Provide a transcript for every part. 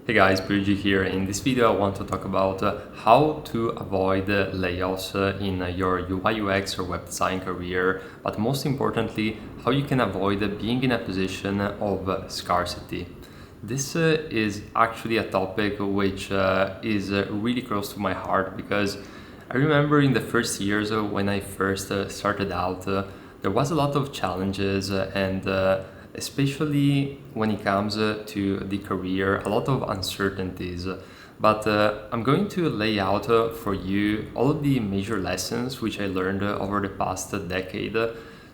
Hey guys, Birji here. In this video, I want to talk about how to avoid layoffs in your UI UX or web design career, but most importantly, how you can avoid being in a position of scarcity. This is actually a topic which is really close to my heart because I remember in the first years when I first started out, there was a lot of challenges and especially when it comes to the career, a lot of uncertainties. But I'm going to lay out for you all of the major lessons which I learned over the past decade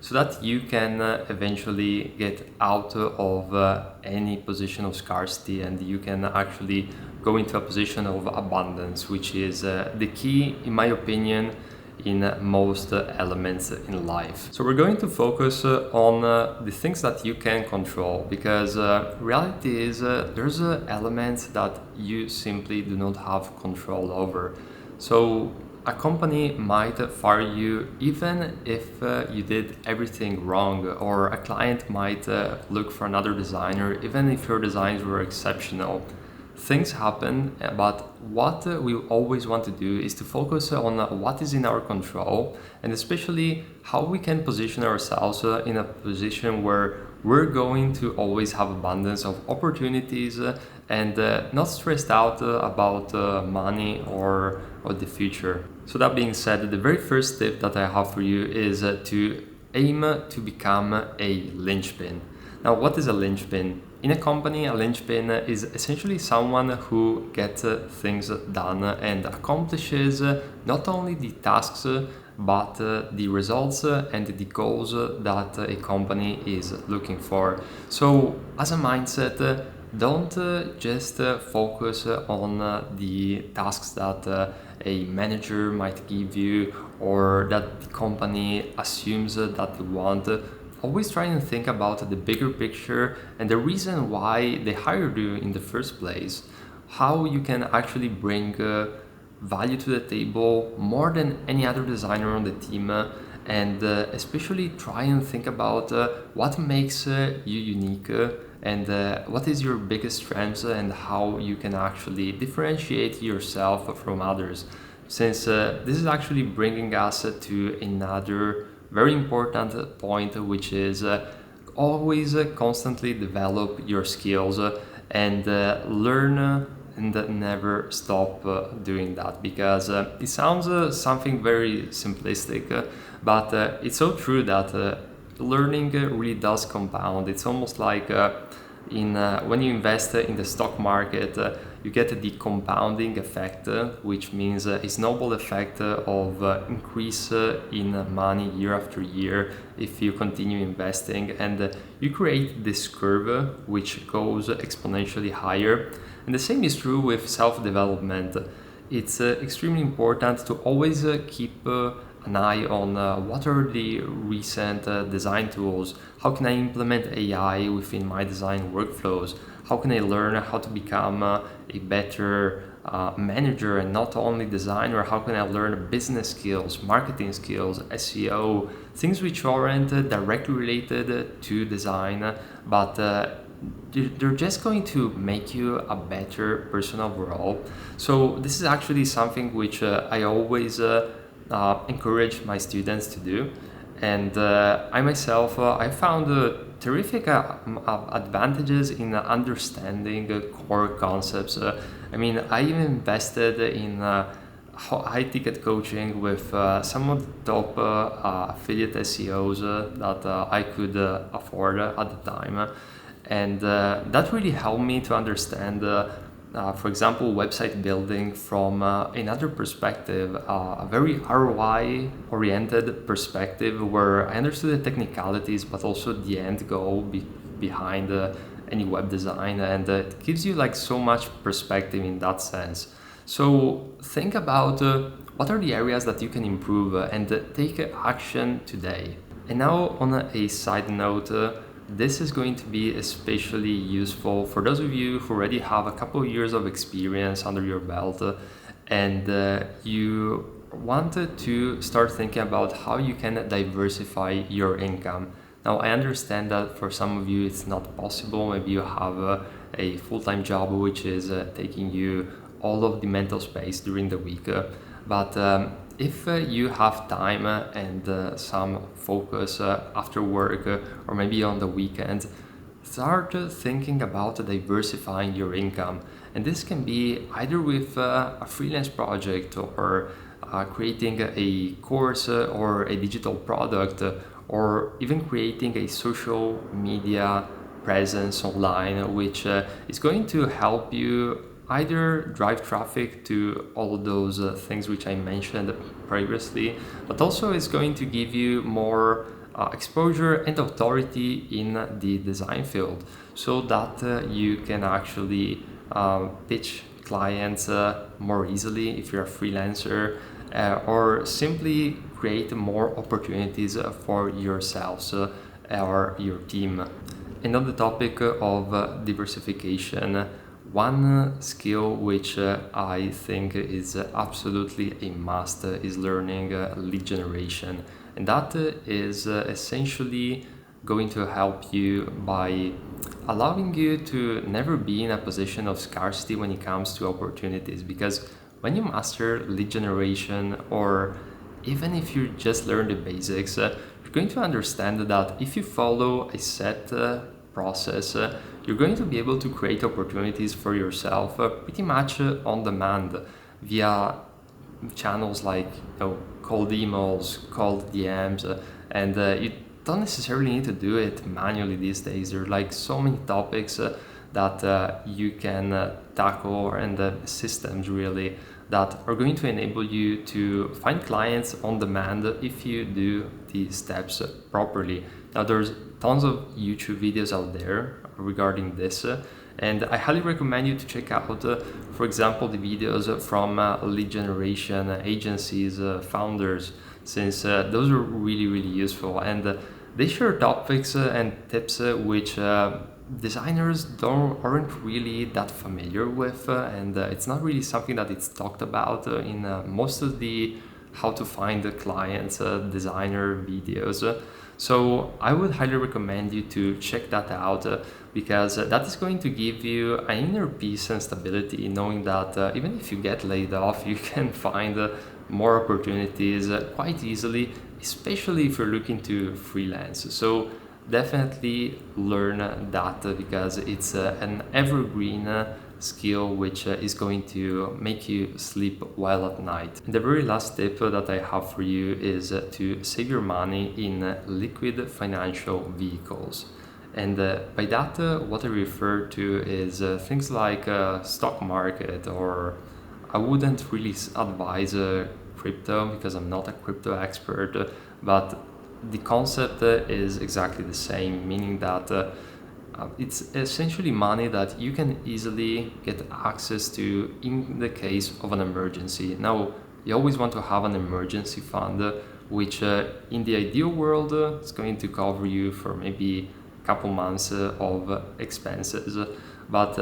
so that you can eventually get out of any position of scarcity and you can actually go into a position of abundance, which is the key, in my opinion, in most elements in life. So we're going to focus on the things that you can control because reality is there's elements that you simply do not have control over. So a company might fire you even if you did everything wrong, or a client might look for another designer even if your designs were exceptional. Things happen, but what we always want to do is to focus on what is in our control and especially how we can position ourselves in a position where we're going to always have abundance of opportunities and not stressed out about money or the future. So that being said, the very first tip that I have for you is to aim to become a linchpin. Now, what is a linchpin? In a company, a linchpin is essentially someone who gets things done and accomplishes not only the tasks but the results and the goals that a company is looking for. So, as a mindset, don't just focus on the tasks that a manager might give you or that the company assumes that you want. Always try and think about the bigger picture and the reason why they hired you in the first place, how you can actually bring value to the table more than any other designer on the team, and especially try and think about what makes you unique and what is your biggest strengths and how you can actually differentiate yourself from others. Since this is actually bringing us to another very important point, which is always constantly develop your skills and learn and never stop doing that, because it sounds something very simplistic, but it's so true that learning really does compound. It's almost like when you invest in the stock market, you get the compounding effect, which means a snowball effect of increase in money year after year if you continue investing, and you create this curve which goes exponentially higher. And the same is true with self-development. It's extremely important to always keep an eye on what are the recent design tools, how can I implement AI within my design workflows, how can I learn how to become a better manager and not only designer, how can I learn business skills, marketing skills, SEO, things which aren't directly related to design, but they're just going to make you a better person overall. So this is actually something which I always encourage my students to do, and I myself I found terrific advantages in understanding core concepts. I mean, I even invested in high ticket coaching with some of the top affiliate SEOs that I could afford at the time, and that really helped me to understand for example, website building from another perspective, a very ROI-oriented perspective, where I understood the technicalities, but also the end goal behind any web design, and it gives you like so much perspective in that sense. So think about what are the areas that you can improve and take action today. And now, on a side note, this is going to be especially useful for those of you who already have a couple of years of experience under your belt and you wanted to start thinking about how you can diversify your income. Now, I understand that for some of you it's not possible. Maybe you have a full-time job which is taking you all of the mental space during the week. But if you have time and some focus after work or maybe on the weekend, start thinking about diversifying your income. And this can be either with a freelance project or creating a course or a digital product or even creating a social media presence online, which is going to help you either drive traffic to all of those things which I mentioned previously, but also it's going to give you more exposure and authority in the design field, so that you can actually pitch clients more easily if you're a freelancer, or simply create more opportunities for yourselves or your team. And on the topic of diversification, one skill which I think is absolutely a must is learning lead generation. And that is essentially going to help you by allowing you to never be in a position of scarcity when it comes to opportunities. Because when you master lead generation, or even if you just learn the basics, you're going to understand that if you follow a set process, you're going to be able to create opportunities for yourself pretty much on demand via channels like cold emails, cold DMs, and you don't necessarily need to do it manually these days. There are like so many topics that you can tackle, and systems really that are going to enable you to find clients on demand if you do these steps properly. Now there's tons of YouTube videos out there regarding this, and I highly recommend you to check out, for example, the videos from lead generation agencies, founders, since those are really, really useful, and they share topics and tips which designers aren't really that familiar with, and it's not really something that it's talked about in most of the how to find the clients designer videos. So I would highly recommend you to check that out, because that is going to give you an inner peace and stability, knowing that even if you get laid off, you can find more opportunities quite easily, especially if you're looking to freelance. So definitely learn that, because it's an evergreen skill which is going to make you sleep well at night. And the very last tip that I have for you is to save your money in liquid financial vehicles. And by that, what I refer to is things like stock market, or I wouldn't really advise crypto because I'm not a crypto expert, but the concept is exactly the same, meaning that it's essentially money that you can easily get access to in the case of an emergency. Now, you always want to have an emergency fund, which in the ideal world is going to cover you for maybe a couple months of expenses. But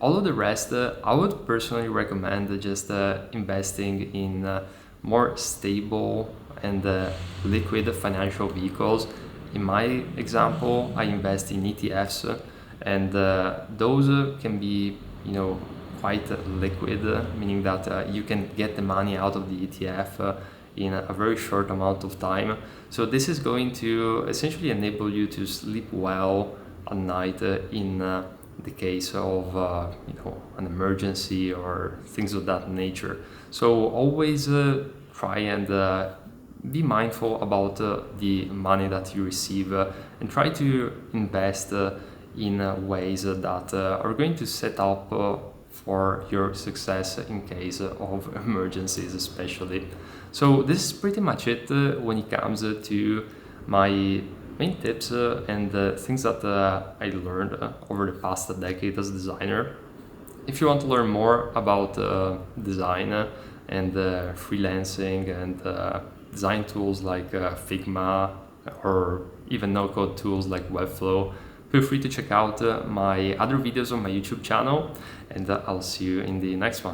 all of the rest, I would personally recommend just investing in more stable and liquid financial vehicles. In my example, I invest in ETFs, and those can be, quite liquid, meaning that you can get the money out of the ETF in a very short amount of time. So this is going to essentially enable you to sleep well at night in the case of an emergency or things of that nature. So always try and be mindful about the money that you receive, and try to invest in ways that are going to set up for your success in case of emergencies especially. So this is pretty much it when it comes to my main tips and things that I learned over the past decade as a designer. If you want to learn more about design and freelancing and design tools like Figma, or even no-code tools like Webflow, feel free to check out my other videos on my YouTube channel, and I'll see you in the next one.